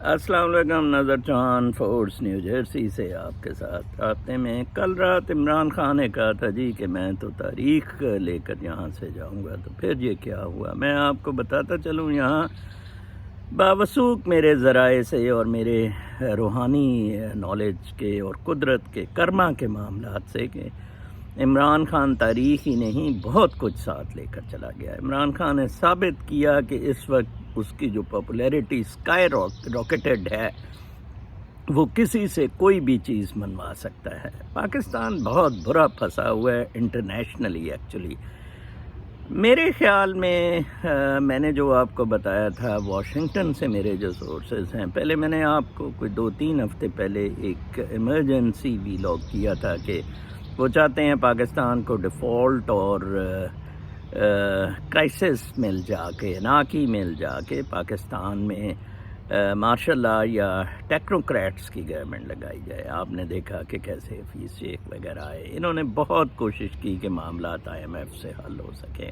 السلام علیکم، نظر چوہان فورس نیو جرسی سے آپ کے ساتھ رابطے میں۔ کل رات عمران خان نے کہا تھا جی کہ میں تو تاریخ لے کر یہاں سے جاؤں گا، تو پھر یہ کیا ہوا میں آپ کو بتاتا چلوں یہاں باوثوق میرے ذرائع سے اور میرے روحانی نالج کے اور قدرت کے کرما کے معاملات سے کہ عمران خان تاریخ ہی نہیں بہت کچھ ساتھ لے کر چلا گیا۔ عمران خان نے ثابت کیا کہ اس وقت اس کی جو پاپولیرٹی اسکائی راکٹڈ ہے، وہ کسی سے کوئی بھی چیز منوا سکتا ہے۔ پاکستان بہت برا پھنسا ہوا ہے انٹرنیشنلی ایکچولی۔ میرے خیال میں نے جو آپ کو بتایا تھا واشنگٹن سے میرے جو سورسز ہیں، پہلے میں نے آپ کو کوئی 2-3 ہفتے پہلے ایک ایمرجنسی ویلاگ کیا تھا کہ وہ چاہتے ہیں پاکستان کو ڈیفالٹ اور کرائسس مل جا کے ناکی مل جا کے پاکستان میں مارشل لا یا ٹیکنوکریٹس کی گورنمنٹ لگائی جائے۔ آپ نے دیکھا کہ کیسے حفیظ شیخ وغیرہ آئے، انہوں نے بہت کوشش کی کہ معاملات IMF سے حل ہو سکیں،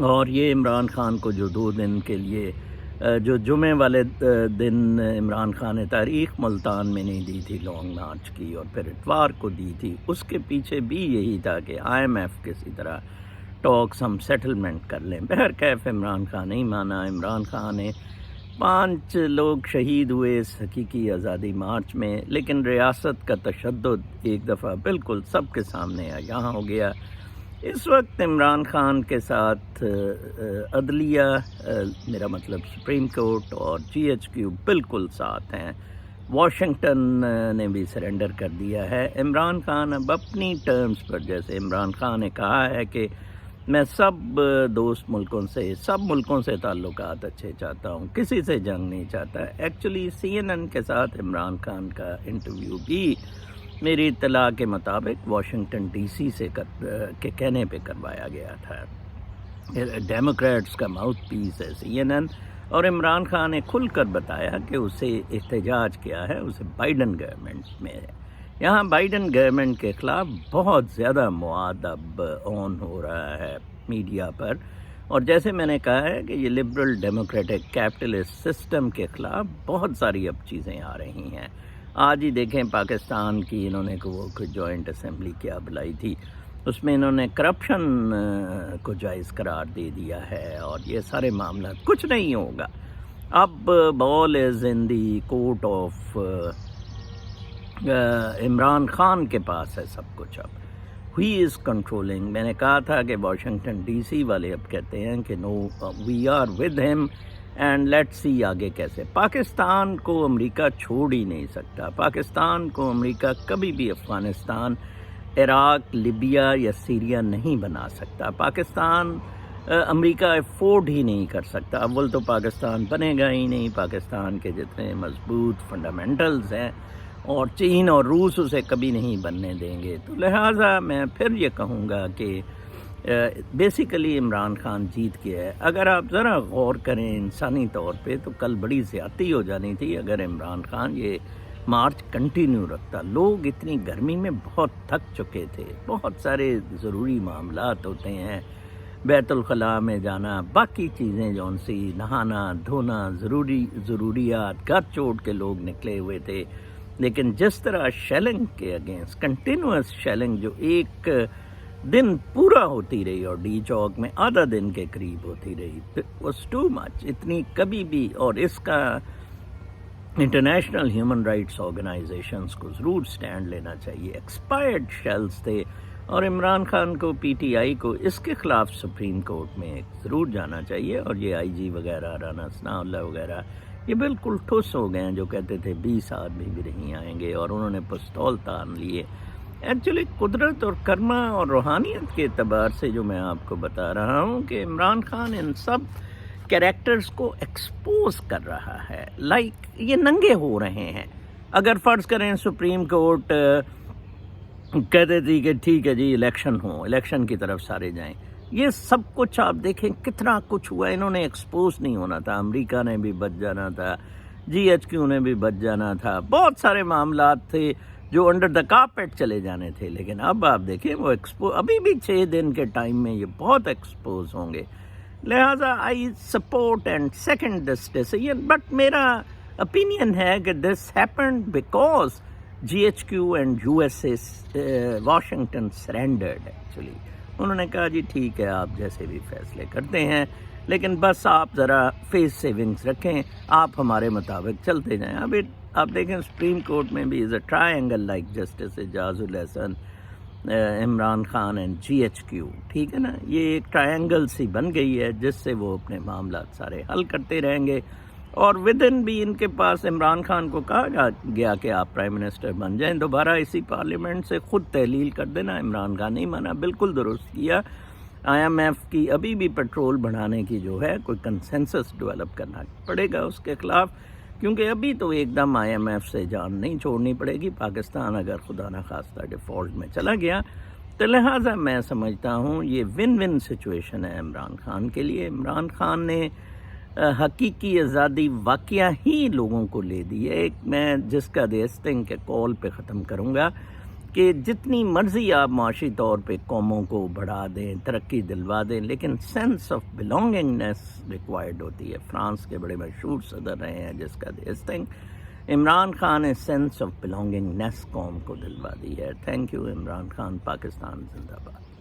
اور یہ عمران خان کو جو 2 دن کے لیے جو جمعے والے دن عمران خان نے تاریخ ملتان میں نہیں دی تھی لانگ مارچ کی، اور پھر اتوار کو دی تھی، اس کے پیچھے بھی یہی تھا کہ IMF کسی طرح ٹاکس ہم سیٹلمنٹ کر لیں۔ بہرکیف عمران خان نہیں مانا۔ عمران خان نے 5 لوگ شہید ہوئے اس حقیقی آزادی مارچ میں، لیکن ریاست کا تشدد ایک دفعہ بالکل سب کے سامنے یہاں ہو گیا۔ اس وقت عمران خان کے ساتھ عدلیہ، میرا مطلب سپریم کورٹ اور GHQ بالکل ساتھ ہیں۔ واشنگٹن نے بھی سرنڈر کر دیا ہے۔ عمران خان اب اپنی ٹرمز پر، جیسے عمران خان نے کہا ہے کہ میں سب دوست ملکوں سے تعلقات اچھے چاہتا ہوں، کسی سے جنگ نہیں چاہتا۔ ایکچولی CNN کے ساتھ عمران خان کا انٹرویو بھی میری اطلاع کے مطابق واشنگٹن DC سے کے کہنے پہ کروایا گیا تھا۔ ڈیموکریٹس کا ماؤتھ پیس ہے CNN، اور عمران خان نے کھل کر بتایا کہ اسے احتجاج کیا ہے، اسے بائیڈن گورنمنٹ میں ہے۔ یہاں بائیڈن گورنمنٹ کے خلاف بہت زیادہ مواد اب آن ہو رہا ہے میڈیا پر، اور جیسے میں نے کہا ہے کہ یہ لبرل ڈیموکریٹک کیپٹلسٹ سسٹم کے خلاف بہت ساری اب چیزیں آ رہی ہیں۔ آج ہی دیکھیں پاکستان کی انہوں نے وہ جوائنٹ اسمبلی کیا بلائی تھی، اس میں انہوں نے کرپشن کو جائز قرار دے دیا ہے، اور یہ سارے معاملات کچھ نہیں ہوگا۔ اب ball is in the court of Imran Khan کے پاس ہے سب کچھ۔ اب ہی از کنٹرولنگ۔ میں نے کہا تھا کہ واشنگٹن DC والے اب کہتے ہیں کہ now we are with him and let see آگے کیسے۔ پاکستان کو امریکہ چھوڑ ہی نہیں سکتا۔ پاکستان کو امریکہ کبھی بھی افغانستان، عراق، لیبیا یا سیریا نہیں بنا سکتا۔ پاکستان امریکہ افورڈ ہی نہیں کر سکتا۔ اول تو پاکستان بنے گا ہی نہیں، پاکستان کے جتنے مضبوط فنڈامنٹلز ہیں، اور چین اور روس اسے کبھی نہیں بننے دیں گے۔ تو لہٰذا میں پھر یہ کہوں گا کہ بیسیکلی عمران خان جیت گیا ہے۔ اگر آپ ذرا غور کریں انسانی طور پہ تو کل بڑی زیادتی ہو جانی تھی اگر عمران خان یہ مارچ کنٹینیو رکھتا۔ لوگ اتنی گرمی میں بہت تھک چکے تھے، بہت سارے ضروری معاملات ہوتے ہیں، بیت الخلاء میں جانا، باقی چیزیں جون سی، نہانا دھونا، ضروریات، گھر چھوڑ کے لوگ نکلے ہوئے تھے۔ لیکن جس طرح شیلنگ کے اگینسٹ کنٹینوس شیلنگ جو ایک دن پورا ہوتی رہی، اور ڈی چوک میں آدھا دن کے قریب ہوتی رہی، واز ٹو مچ۔ اتنی کبھی بھی، اور اس کا انٹرنیشنل ہیومن رائٹس آرگنائزیشنز کو ضرور سٹینڈ لینا چاہیے۔ ایکسپائرڈ شیلز تھے، اور عمران خان کو PTI کو اس کے خلاف سپریم کورٹ میں ضرور جانا چاہیے۔ اور یہ IG وغیرہ، رانا ثناء اللہ وغیرہ، یہ بالکل ٹھوس ہو گئے ہیں، جو کہتے تھے 20 آدمی بھی نہیں آئیں گے، اور انہوں نے پستول تان لیے۔ ایکچولی قدرت اور کرما اور روحانیت کے اعتبار سے جو میں آپ کو بتا رہا ہوں کہ عمران خان ان سب کیریکٹرز کو ایکسپوز کر رہا ہے، یہ ننگے ہو رہے ہیں۔ اگر فرض کریں سپریم کورٹ کہتے تھی کہ ٹھیک ہے جی الیکشن کی طرف سارے جائیں، یہ سب کچھ آپ دیکھیں کتنا کچھ ہوا۔ انہوں نے ایکسپوز نہیں ہونا تھا، امریکہ نے بھی بچ جانا تھا، GHQ نے بھی بچ جانا تھا، بہت سارے معاملات تھے جو انڈر دا کارپیٹ چلے جانے تھے۔ لیکن اب آپ دیکھیں وہ ابھی بھی 6 دن کے ٹائم میں یہ بہت ایکسپوز ہوں گے۔ لہٰذا I support and second this decision, but میرا opinion ہے کہ this happened because GHQ and USA Washington surrendered actually. انہوں نے کہا جی ٹھیک ہے آپ جیسے بھی فیصلے کرتے ہیں لیکن بس آپ ذرا فیس سیونگز رکھیں, آپ ہمارے مطابق چلتے جائیں. اب آپ دیکھیں سپریم کورٹ میں بھی is a triangle like justice Ijaz ul Ahsan, Imran Khan and GHQ, ٹھیک ہے نا. یہ ایک ٹرائنگل سی بن گئی ہے جس سے وہ اپنے معاملات سارے حل کرتے رہیں گے. اور ودن بھی ان کے پاس عمران خان کو کہا گیا کہ آپ پرائم منسٹر بن جائیں دوبارہ اسی پارلیمنٹ سے, خود تحلیل کر دینا. عمران خان نہیں مانا, بالکل درست کیا. IMF کی ابھی بھی پیٹرول بڑھانے کی جو ہے کوئی کنسنسس ڈیولپ کرنا پڑے گا اس کے خلاف, کیونکہ ابھی تو ایک دم IMF سے جان نہیں چھوڑنی پڑے گی. پاکستان اگر خدا نخواستہ ڈیفالٹ میں چلا گیا تو لہٰذا میں سمجھتا ہوں یہ ون ون سچویشن ہے عمران خان کے لیے. عمران خان نے حقیقی آزادی واقعہ ہی لوگوں کو لے دی ہے. ایک میں جس کا دیستنگ کے کال پہ ختم کروں گا کہ جتنی مرضی آپ معاشی طور پہ قوموں کو بڑھا دیں, ترقی دلوا دیں, لیکن سینس آف بلونگنگنیس ریکوائرڈ ہوتی ہے. فرانس کے بڑے مشہور صدر رہے ہیں جس کا دیستنگ عمران خان نے سینس آف بلونگنگنیس قوم کو دلوا دی ہے. Thank you Imran Khan. پاکستان زندہ باد.